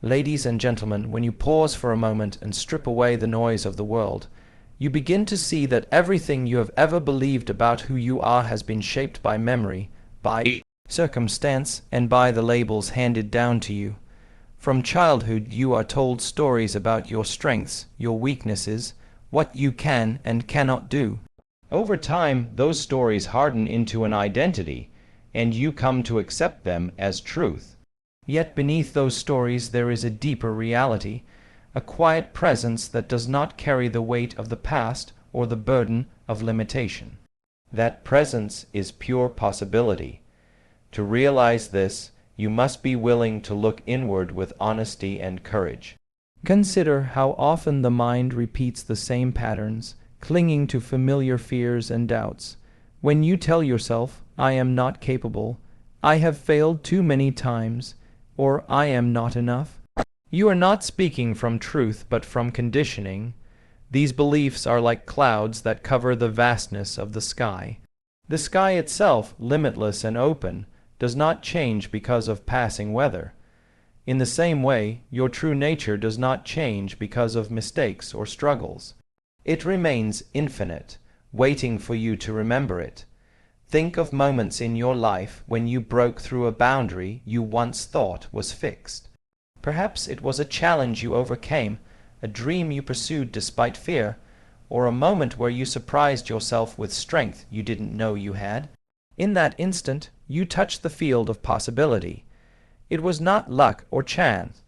Ladies and gentlemen, when you pause for a moment and strip away the noise of the world, you begin to see that everything you have ever believed about who you are has been shaped by memory, by circumstance, and by the labels handed down to you. From childhood, you are told stories about your strengths, your weaknesses, what you can and cannot do. Over time, those stories harden into an identity, and you come to accept them as truth. Yet beneath those stories there is a deeper reality, a quiet presence that does not carry the weight of the past or the burden of limitation. That presence is pure possibility. To realize this, you must be willing to look inward with honesty and courage. Consider how often the mind repeats the same patterns, clinging to familiar fears and doubts. When you tell yourself, "I am not capable," "I have failed too many times," or "I am not enough," you are not speaking from truth but from conditioning. These beliefs are like clouds that cover the vastness of the sky. The sky itself, limitless and open, does not change because of passing weather. In the same way, your true nature does not change because of mistakes or struggles. It remains infinite, waiting for you to remember it. Think of moments in your life when you broke through a boundary you once thought was fixed. Perhaps it was a challenge you overcame, a dream you pursued despite fear, or a moment where you surprised yourself with strength you didn't know you had. In that instant, you touched the field of possibility. It was not luck or chance.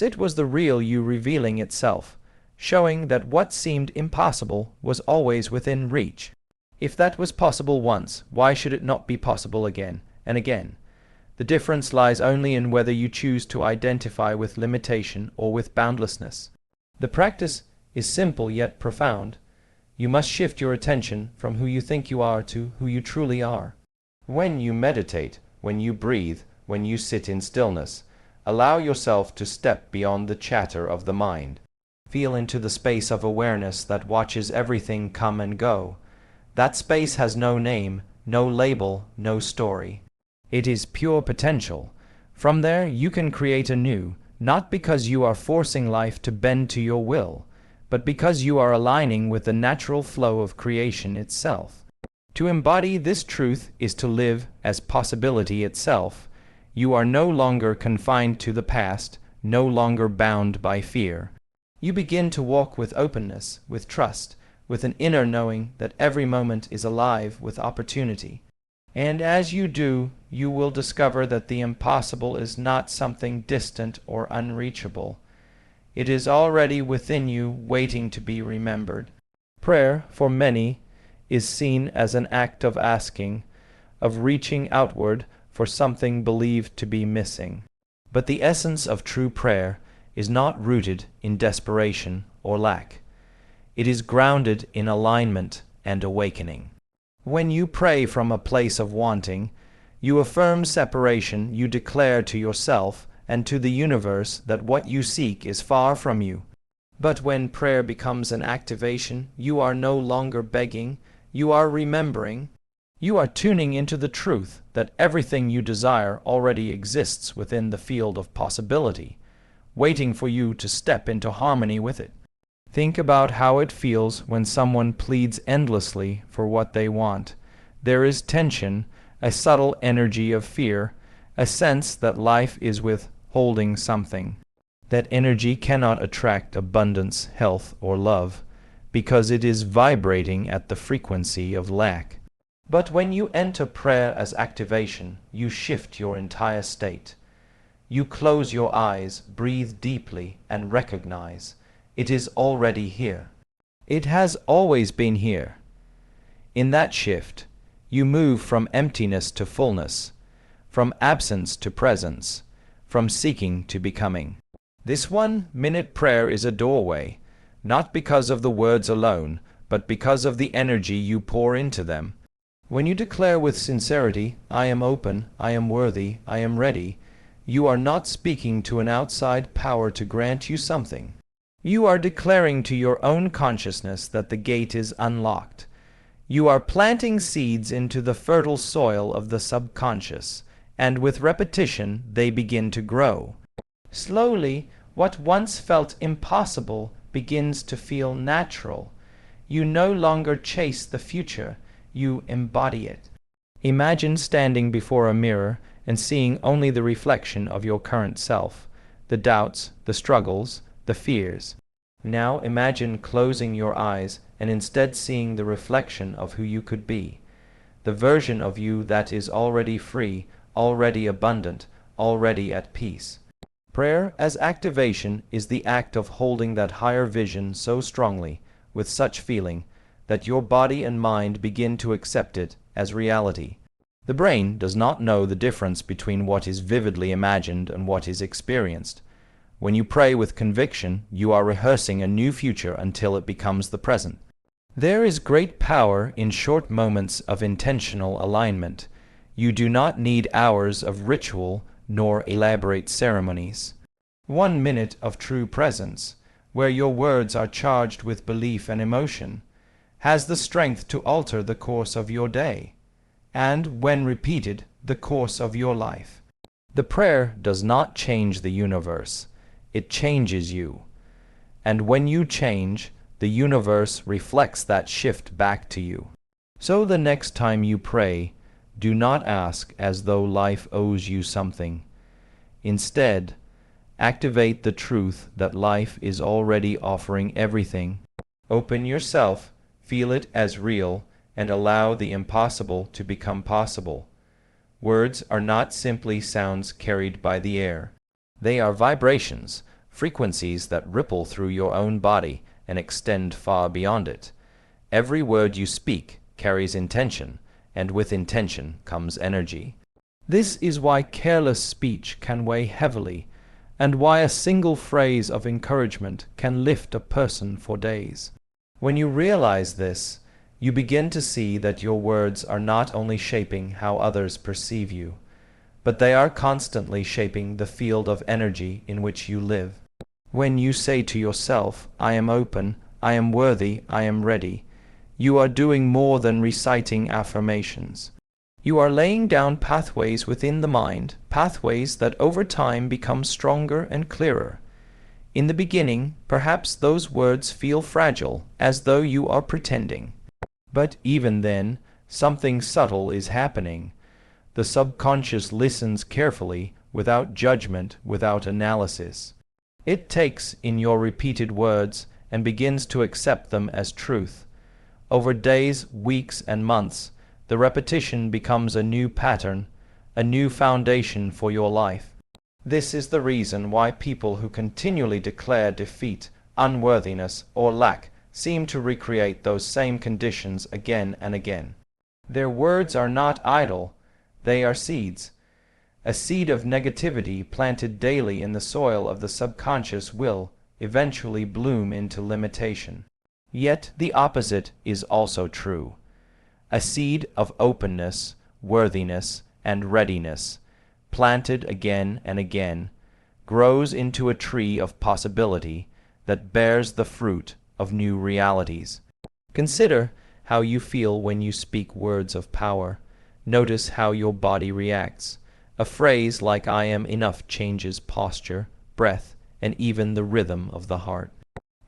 It was the real you revealing itself, showing that what seemed impossible was always within reach. If that was possible once, why should it not be possible again and again? The difference lies only in whether you choose to identify with limitation or with boundlessness. The practice is simple yet profound. You must shift your attention from who you think you are to who you truly are. When you meditate, when you breathe, when you sit in stillness, allow yourself to step beyond the chatter of the mind. Feel into the space of awareness that watches everything come and go. That space has no name, no label, no story. It is pure potential. From there you can create anew, not because you are forcing life to bend to your will, but because you are aligning with the natural flow of creation itself. To embody this truth is to live as possibility itself. You are no longer confined to the past, no longer bound by fear. You begin to walk with openness, with trust, with an inner knowing that every moment is alive with opportunity. And as you do, you will discover that the impossible is not something distant or unreachable. It is already within you, waiting to be remembered. Prayer, for many, is seen as an act of asking, of reaching outward for something believed to be missing. But the essence of true prayer is not rooted in desperation or lack. It is grounded in alignment and awakening. When you pray from a place of wanting, you affirm separation, you declare to yourself and to the universe that what you seek is far from you. But when prayer becomes an activation, you are no longer begging, you are remembering. You are tuning into the truth that everything you desire already exists within the field of possibility, waiting for you to step into harmony with it. Think about how it feels when someone pleads endlessly for what they want. There is tension, a subtle energy of fear, a sense that life is withholding something. That energy cannot attract abundance, health, or love, because it is vibrating at the frequency of lack. But when you enter prayer as activation, you shift your entire state. You close your eyes, breathe deeply, and recognize it is already here. It has always been here. In that shift, you move from emptiness to fullness, from absence to presence, from seeking to becoming. This 1-minute prayer is a doorway, not because of the words alone, but because of the energy you pour into them. When you declare with sincerity, "I am open, I am worthy, I am ready," you are not speaking to an outside power to grant you something. You are declaring to your own consciousness that the gate is unlocked. You are planting seeds into the fertile soil of the subconscious, and with repetition they begin to grow. Slowly, what once felt impossible begins to feel natural. You no longer chase the future, you embody it. Imagine standing before a mirror and seeing only the reflection of your current self, the doubts, the struggles, the fears. Now imagine closing your eyes and instead seeing the reflection of who you could be, the version of you that is already free, already abundant, already at peace. Prayer as activation is the act of holding that higher vision so strongly, with such feeling, that your body and mind begin to accept it as reality. The brain does not know the difference between what is vividly imagined and what is experienced. When you pray with conviction, you are rehearsing a new future until it becomes the present. There is great power in short moments of intentional alignment. You do not need hours of ritual nor elaborate ceremonies. 1 minute of true presence, where your words are charged with belief and emotion, has the strength to alter the course of your day, and, when repeated, the course of your life. The prayer does not change the universe, it changes you. And when you change, the universe reflects that shift back to you. So the next time you pray, do not ask as though life owes you something. Instead, activate the truth that life is already offering everything. Open yourself, feel it as real, and allow the impossible to become possible. Words are not simply sounds carried by the air. They are vibrations, frequencies that ripple through your own body and extend far beyond it. Every word you speak carries intention, and with intention comes energy. This is why careless speech can weigh heavily, and why a single phrase of encouragement can lift a person for days. When you realize this, you begin to see that your words are not only shaping how others perceive you, but they are constantly shaping the field of energy in which you live. When you say to yourself, "I am open, I am worthy, I am ready," you are doing more than reciting affirmations. You are laying down pathways within the mind, pathways that over time become stronger and clearer. In the beginning, perhaps those words feel fragile, as though you are pretending. But even then, something subtle is happening. The subconscious listens carefully, without judgment, without analysis. It takes in your repeated words and begins to accept them as truth. Over days, weeks, and months, the repetition becomes a new pattern, a new foundation for your life. This is the reason why people who continually declare defeat, unworthiness, or lack seem to recreate those same conditions again and again. Their words are not idle, they are seeds. A seed of negativity planted daily in the soil of the subconscious will eventually bloom into limitation. Yet the opposite is also true. A seed of openness, worthiness, and readiness, planted again and again, grows into a tree of possibility that bears the fruit of new realities. Consider how you feel when you speak words of power. Notice how your body reacts. A phrase like "I am enough" changes posture, breath, and even the rhythm of the heart.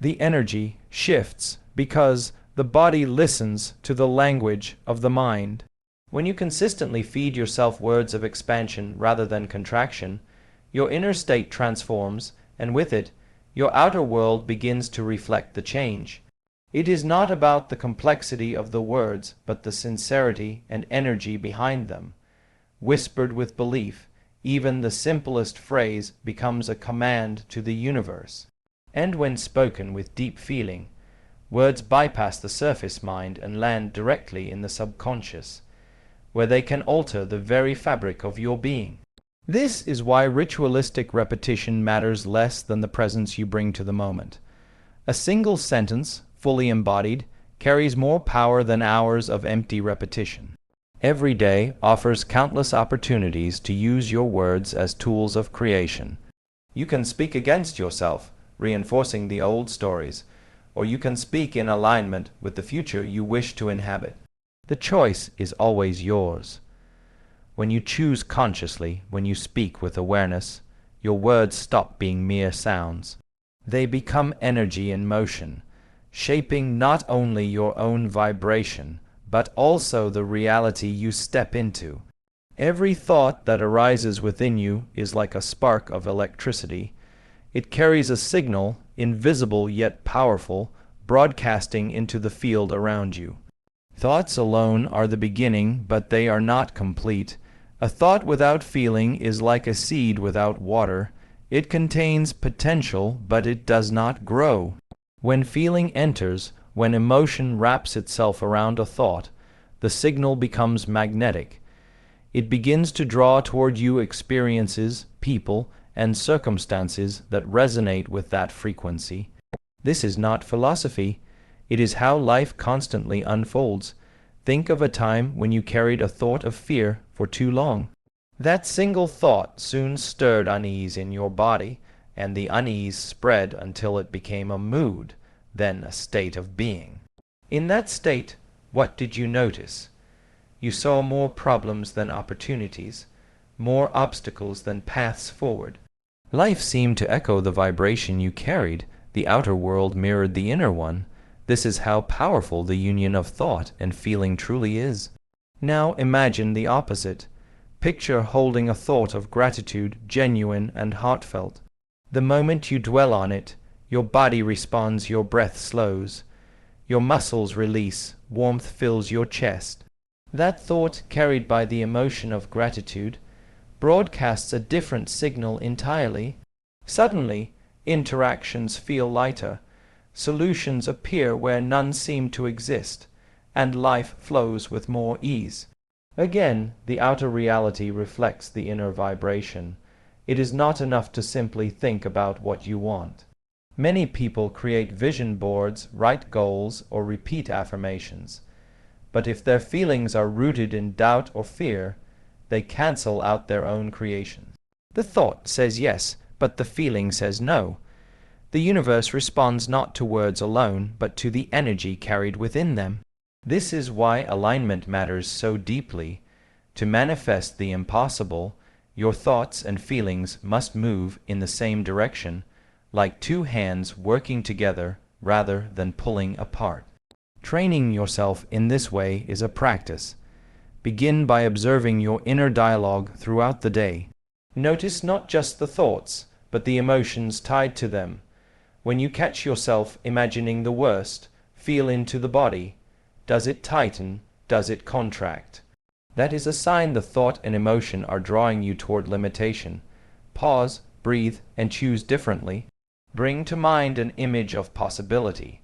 The energy shifts because the body listens to the language of the mind. When you consistently feed yourself words of expansion rather than contraction, your inner state transforms, and with it, your outer world begins to reflect the change. It is not about the complexity of the words, but the sincerity and energy behind them. Whispered with belief, even the simplest phrase becomes a command to the universe. And when spoken with deep feeling, words bypass the surface mind and land directly in the subconscious, where they can alter the very fabric of your being. This is why ritualistic repetition matters less than the presence you bring to the moment. A single sentence, fully embodied, carries more power than hours of empty repetition. Every day offers countless opportunities to use your words as tools of creation. You can speak against yourself, reinforcing the old stories, or you can speak in alignment with the future you wish to inhabit. The choice is always yours. When you choose consciously, when you speak with awareness, your words stop being mere sounds. They become energy in motion, shaping not only your own vibration, but also the reality you step into. Every thought that arises within you is like a spark of electricity. It carries a signal, invisible yet powerful, broadcasting into the field around you. Thoughts alone are the beginning, but they are not complete. A thought without feeling is like a seed without water. It contains potential, but it does not grow. When feeling enters, when emotion wraps itself around a thought, the signal becomes magnetic. It begins to draw toward you experiences, people, and circumstances that resonate with that frequency. This is not philosophy. It is how life constantly unfolds. Think of a time when you carried a thought of fear for too long. That single thought soon stirred unease in your body, and the unease spread until it became a mood, then a state of being. In that state, what did you notice? You saw more problems than opportunities, more obstacles than paths forward. Life seemed to echo the vibration you carried. The outer world mirrored the inner one. This is how powerful the union of thought and feeling truly is. Now imagine the opposite. Picture holding a thought of gratitude, genuine and heartfelt. The moment you dwell on it, your body responds, your breath slows, your muscles release, warmth fills your chest. That thought, carried by the emotion of gratitude, broadcasts a different signal entirely. Suddenly, interactions feel lighter, solutions appear where none seem to exist, and life flows with more ease. Again, the outer reality reflects the inner vibration. It is not enough to simply think about what you want. Many people create vision boards, write goals, or repeat affirmations. But if their feelings are rooted in doubt or fear, they cancel out their own creations. The thought says yes, but the feeling says no. The universe responds not to words alone, but to the energy carried within them. This is why alignment matters so deeply. To manifest the impossible, your thoughts and feelings must move in the same direction, like two hands working together rather than pulling apart. Training yourself in this way is a practice. Begin by observing your inner dialogue throughout the day. Notice not just the thoughts, but the emotions tied to them. When you catch yourself imagining the worst, feel into the body. Does it tighten? Does it contract? That is a sign the thought and emotion are drawing you toward limitation. Pause, breathe, and choose differently. Bring to mind an image of possibility.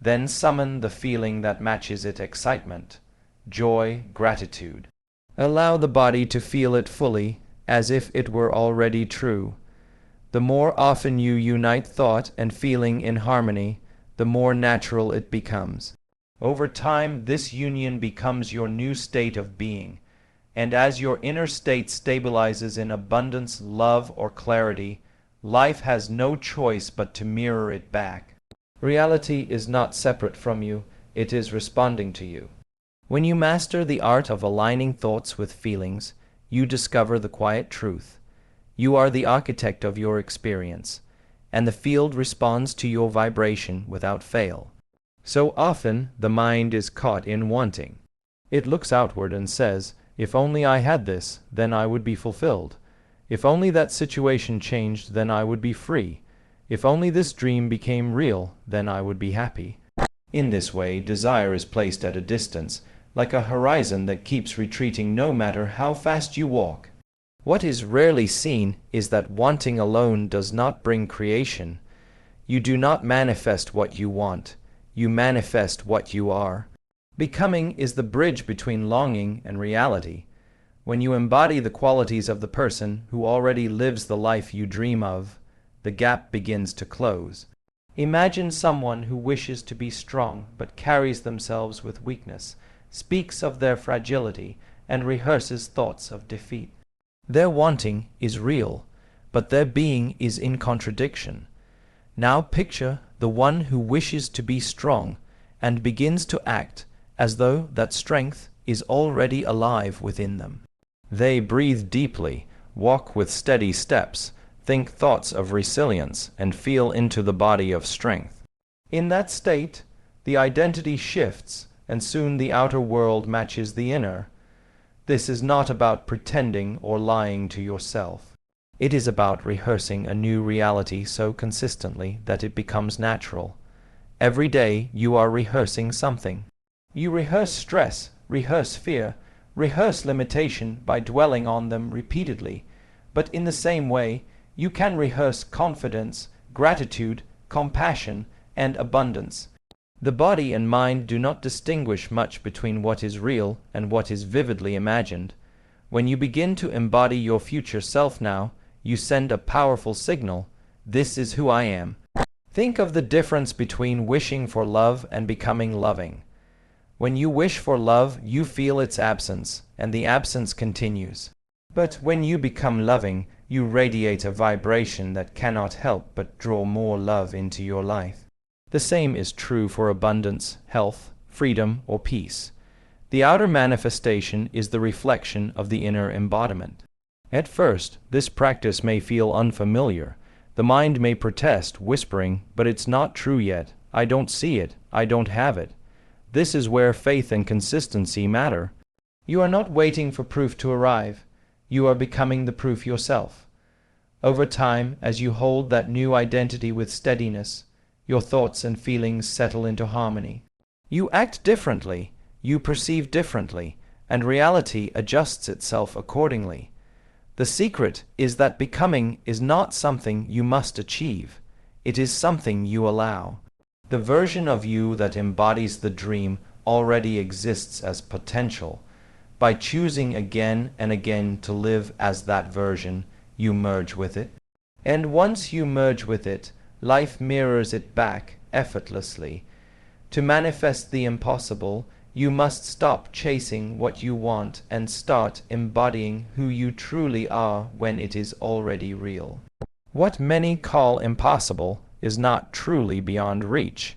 Then summon the feeling that matches it: excitement, joy, gratitude. Allow the body to feel it fully, as if it were already true. The more often you unite thought and feeling in harmony, the more natural it becomes. Over time, this union becomes your new state of being, and as your inner state stabilizes in abundance, love, or clarity, life has no choice but to mirror it back. Reality is not separate from you, it is responding to you. When you master the art of aligning thoughts with feelings, you discover the quiet truth. You are the architect of your experience, and the field responds to your vibration without fail. So often, the mind is caught in wanting. It looks outward and says, if only I had this, then I would be fulfilled. If only that situation changed, then I would be free. If only this dream became real, then I would be happy. In this way, desire is placed at a distance, like a horizon that keeps retreating no matter how fast you walk. What is rarely seen is that wanting alone does not bring creation. You do not manifest what you want. You manifest what you are. Becoming is the bridge between longing and reality. When you embody the qualities of the person who already lives the life you dream of, the gap begins to close. Imagine someone who wishes to be strong but carries themselves with weakness, speaks of their fragility, and rehearses thoughts of defeat. Their wanting is real, but their being is in contradiction. Now picture the one who wishes to be strong and begins to act as though that strength is already alive within them. They breathe deeply, walk with steady steps, think thoughts of resilience, and feel into the body of strength. In that state, the identity shifts, and soon the outer world matches the inner. This is not about pretending or lying to yourself. It is about rehearsing a new reality so consistently that it becomes natural. Every day you are rehearsing something. You rehearse stress, rehearse fear, rehearse limitation by dwelling on them repeatedly. But in the same way, you can rehearse confidence, gratitude, compassion, and abundance. The body and mind do not distinguish much between what is real and what is vividly imagined. When you begin to embody your future self now, you send a powerful signal. This is who I am. Think of the difference between wishing for love and becoming loving. When you wish for love, you feel its absence, and the absence continues. But when you become loving, you radiate a vibration that cannot help but draw more love into your life. The same is true for abundance, health, freedom, or peace. The outer manifestation is the reflection of the inner embodiment. At first, this practice may feel unfamiliar. The mind may protest, whispering, "But it's not true yet. I don't see it. I don't have it." This is where faith and consistency matter. You are not waiting for proof to arrive. You are becoming the proof yourself. Over time, as you hold that new identity with steadiness, your thoughts and feelings settle into harmony. You act differently, you perceive differently, and reality adjusts itself accordingly. The secret is that becoming is not something you must achieve. It is something you allow. The version of you that embodies the dream already exists as potential. By choosing again and again to live as that version, you merge with it. And once you merge with it, life mirrors it back effortlessly. To manifest the impossible, you must stop chasing what you want and start embodying who you truly are when it is already real. What many call impossible is not truly beyond reach.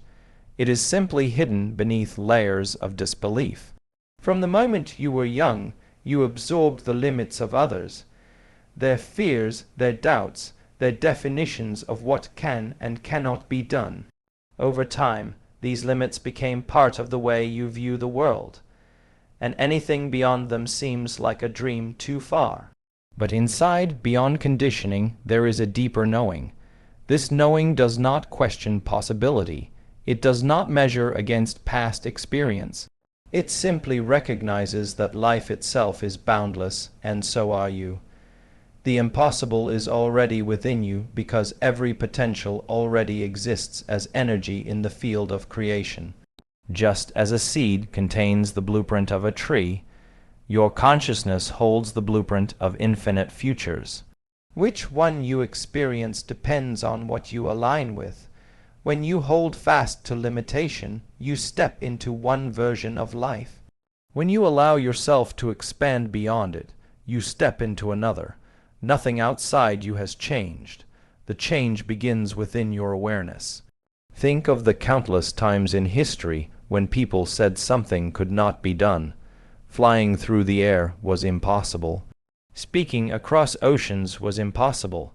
It is simply hidden beneath layers of disbelief. From the moment you were young, you absorbed the limits of others, their fears, their doubts, their definitions of what can and cannot be done. Over time, these limits became part of the way you view the world, and anything beyond them seems like a dream too far. But inside, beyond conditioning, there is a deeper knowing. This knowing does not question possibility. It does not measure against past experience. It simply recognizes that life itself is boundless, and so are you. The impossible is already within you because every potential already exists as energy in the field of creation. Just as a seed contains the blueprint of a tree, your consciousness holds the blueprint of infinite futures. Which one you experience depends on what you align with. When you hold fast to limitation, you step into one version of life. When you allow yourself to expand beyond it, you step into another. Nothing outside you has changed. The change begins within your awareness. Think of the countless times in history when people said something could not be done. Flying through the air was impossible. Speaking across oceans was impossible.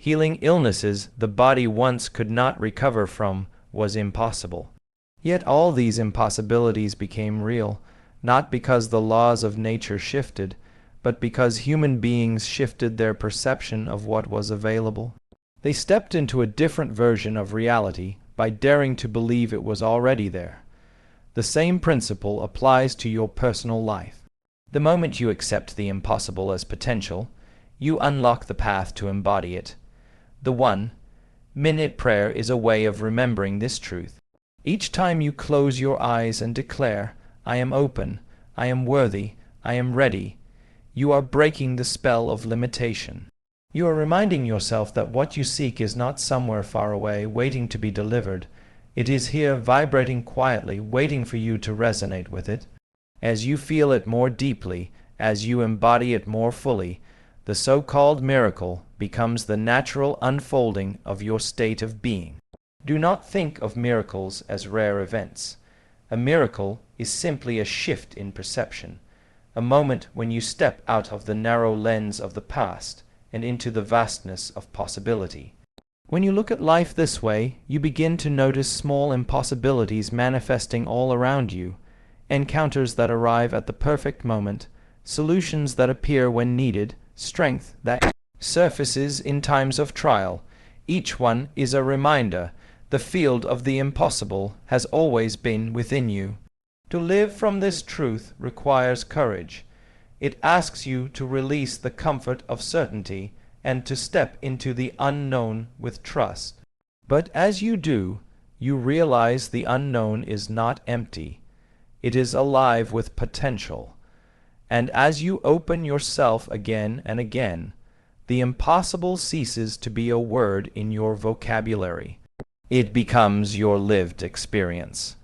Healing illnesses the body once could not recover from was impossible. Yet all these impossibilities became real, not because the laws of nature shifted, but because human beings shifted their perception of what was available. They stepped into a different version of reality by daring to believe it was already there. The same principle applies to your personal life. The moment you accept the impossible as potential, you unlock the path to embody it. The 1-minute prayer is a way of remembering this truth. Each time you close your eyes and declare, "I am open, I am worthy, I am ready," you are breaking the spell of limitation. You are reminding yourself that what you seek is not somewhere far away, waiting to be delivered. It is here, vibrating quietly, waiting for you to resonate with it. As you feel it more deeply, as you embody it more fully, the so-called miracle becomes the natural unfolding of your state of being. Do not think of miracles as rare events. A miracle is simply a shift in perception, a moment when you step out of the narrow lens of the past and into the vastness of possibility. When you look at life this way, you begin to notice small impossibilities manifesting all around you, encounters that arrive at the perfect moment, solutions that appear when needed, strength that surfaces in times of trial. Each one is a reminder the field of the impossible has always been within you. To live from this truth requires courage. It asks you to release the comfort of certainty and to step into the unknown with trust. But as you do, you realize the unknown is not empty. It is alive with potential. And as you open yourself again and again, the impossible ceases to be a word in your vocabulary. It becomes your lived experience.